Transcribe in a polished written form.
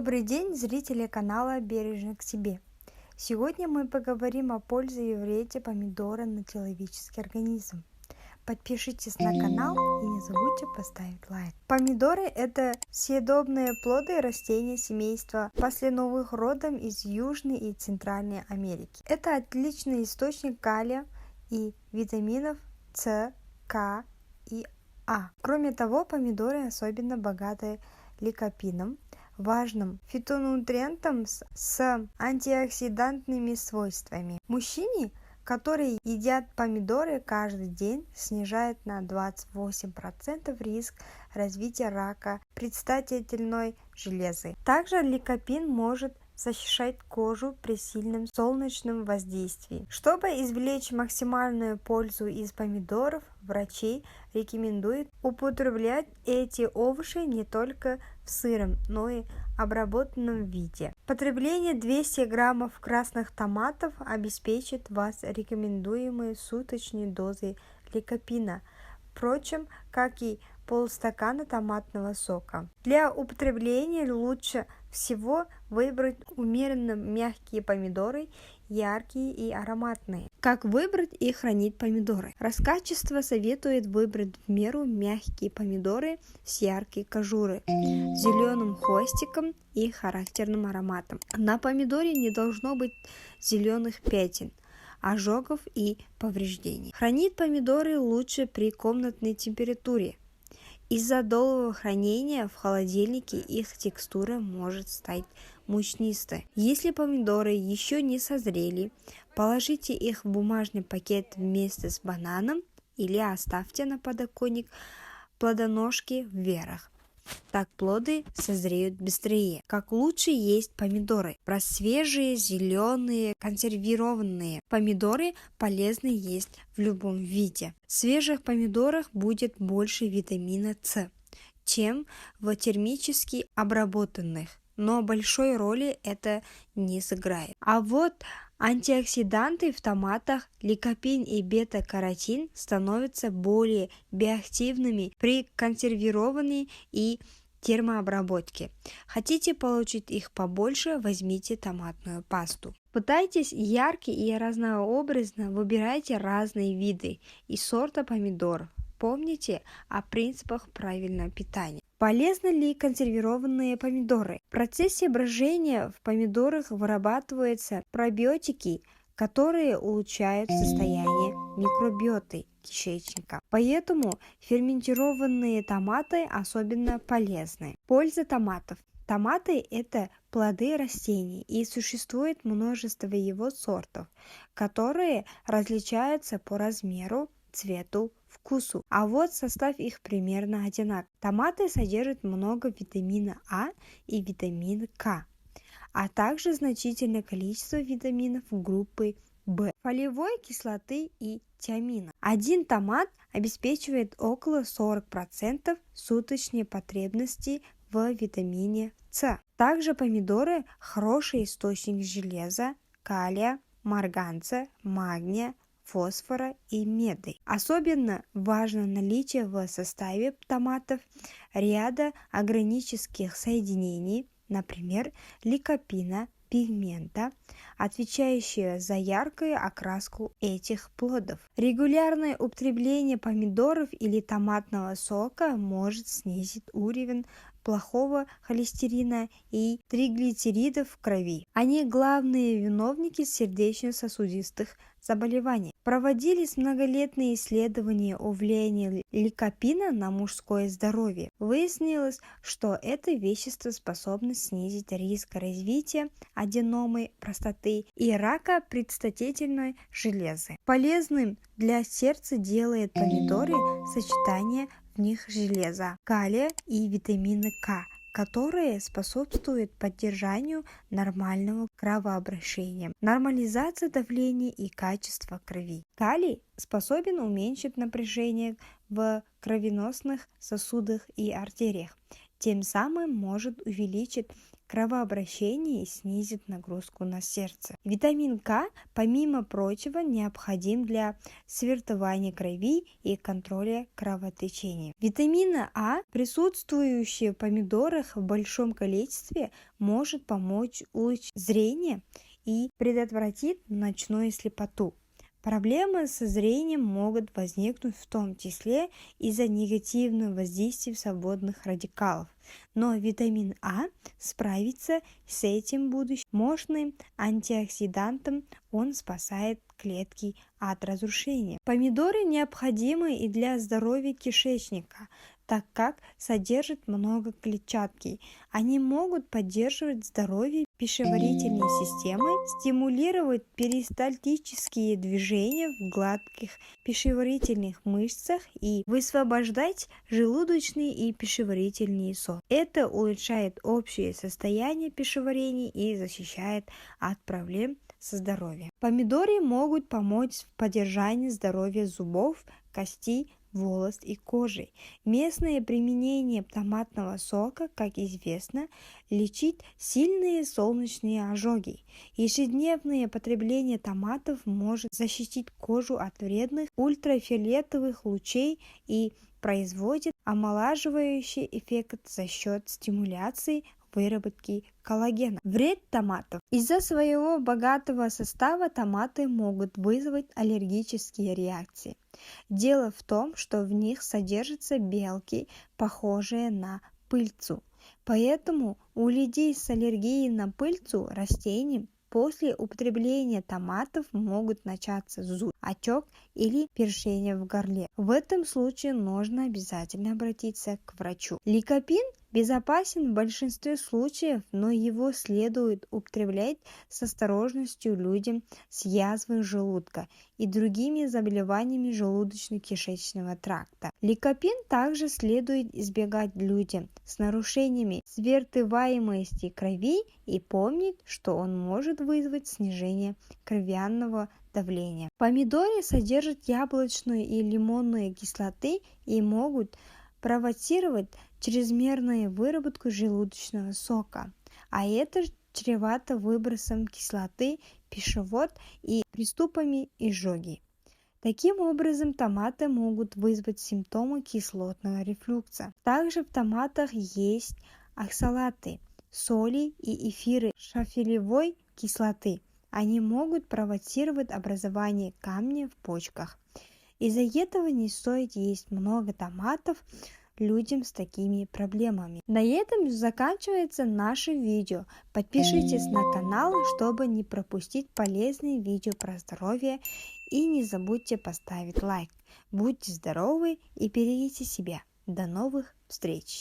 Добрый день, зрители канала «Бережно к себе». Сегодня мы поговорим о пользе и вреде помидора на человеческий организм. Подпишитесь на канал и не забудьте поставить лайк. Помидоры – это съедобные плоды растения семейства посленовых родом из Южной и Центральной Америки. Это отличный источник калия и витаминов С, К и А. Кроме того, помидоры особенно богаты ликопином, важным фитонутриентом с антиоксидантными свойствами. Мужчине, которые едят помидоры каждый день, снижает на 28% риск развития рака предстательной железы. Также ликопин может защищать кожу при сильном солнечном воздействии. Чтобы извлечь максимальную пользу из помидоров, врачи рекомендуют употреблять эти овощи не только в сыром, но и обработанном виде. Потребление 200 граммов красных томатов обеспечит вас рекомендуемой суточной дозой ликопина, впрочем, как и полстакана томатного сока. Для употребления лучше всего выбрать умеренно мягкие помидоры, яркие и ароматные. Как выбрать и хранить помидоры? Раскачество советует выбрать в меру мягкие помидоры с яркой кожурой, зеленым хвостиком и характерным ароматом. На помидоре не должно быть зеленых пятен, ожогов и повреждений. Хранить помидоры лучше при комнатной температуре. Из-за долгого хранения в холодильнике их текстура может стать мучнистой. Если помидоры еще не созрели, положите их в бумажный пакет вместе с бананом или оставьте на подоконник плодоножки вверх. Так плоды созреют быстрее. Как лучше есть помидоры? Про свежие, зеленые, консервированные помидоры полезно есть в любом виде. В свежих помидорах будет больше витамина С, чем в термически обработанных, но большой роли это не сыграет. А вот антиоксиданты в томатах, ликопин и бета-каротин, становятся более биоактивными при консервировании и термообработке. Хотите получить их побольше, возьмите томатную пасту. Пытайтесь ярко и разнообразно, выбирайте разные виды и сорта помидоров. Помните о принципах правильного питания. Полезны ли консервированные помидоры? В процессе брожения в помидорах вырабатываются пробиотики, которые улучшают состояние микробиоты кишечника. Поэтому ферментированные томаты особенно полезны. Польза томатов. Томаты – это плоды растений, и существует множество его сортов, которые различаются по размеру, цвету, вкусу. А вот состав их примерно одинаков. Томаты содержат много витамина А и витамина К, а также значительное количество витаминов группы В, фолиевой кислоты и тиамина. Один томат обеспечивает около 40% суточной потребности в витамине С. Также помидоры – хороший источник железа, калия, марганца, магния, фосфора и меди. Особенно важно наличие в составе томатов ряда органических соединений, например, ликопина, пигмента, отвечающие за яркую окраску этих плодов. Регулярное употребление помидоров или томатного сока может снизить уровень плохого холестерина и триглицеридов в крови. Они главные виновники сердечно-сосудистых заболеваний. Проводились многолетние исследования о влиянии ликопина на мужское здоровье. Выяснилось, что это вещество способно снизить риск развития аденомы простаты и рака предстательной железы. Полезным для сердца делает помидоры сочетание в них железа, калия и витамина К, которые способствуют поддержанию нормального кровообращения, нормализации давления и качества крови. Калий способен уменьшить напряжение в кровеносных сосудах и артериях, тем самым может увеличить кровообращение и снизит нагрузку на сердце. Витамин К, помимо прочего, необходим для свертывания крови и контроля кровотечения. Витамин А, присутствующий в помидорах в большом количестве, может помочь улучшить зрение и предотвратить ночную слепоту. Проблемы со зрением могут возникнуть в том числе из-за негативного воздействия свободных радикалов, но витамин А справится с этим будучи мощным антиоксидантом, он спасает клетки от разрушения. Помидоры необходимы и для здоровья кишечника, так как содержат много клетчатки. Они могут поддерживать здоровье пищеварительной системы, стимулировать перистальтические движения в гладких пищеварительных мышцах и высвобождать желудочный и пищеварительный сок. Это улучшает общее состояние пищеварения и защищает от проблем со здоровьем. Помидоры могут помочь в поддержании здоровья зубов, костей, волос и кожи. Местное применение томатного сока, как известно, лечит сильные солнечные ожоги. Ежедневное потребление томатов может защитить кожу от вредных ультрафиолетовых лучей и производит омолаживающий эффект за счет стимуляции выработки коллагена. Вред томатов. Из-за своего богатого состава томаты могут вызвать аллергические реакции. Дело в том, что в них содержатся белки, похожие на пыльцу. Поэтому у людей с аллергией на пыльцу растений после употребления томатов могут начаться зуд, отек или першение в горле. В этом случае нужно обязательно обратиться к врачу. Ликопин безопасен в большинстве случаев, но его следует употреблять с осторожностью людям с язвой желудка и другими заболеваниями желудочно-кишечного тракта. Ликопин также следует избегать людям с нарушениями свертываемости крови и помнить, что он может вызвать снижение кровяного давления. Помидоры содержат яблочную и лимонную кислоты и могут провоцировать чрезмерную выработку желудочного сока, а это чревато выбросом кислоты в пищевод и приступами изжоги. Таким образом, томаты могут вызвать симптомы кислотного рефлюкса. Также в томатах есть оксалаты, соли и эфиры шафелевой кислоты. Они могут провоцировать образование камня в почках. Из-за этого не стоит есть много томатов людям с такими проблемами. На этом заканчивается наше видео. Подпишитесь на канал, чтобы не пропустить полезные видео про здоровье, и не забудьте поставить лайк. Будьте здоровы и берегите себя. До новых встреч!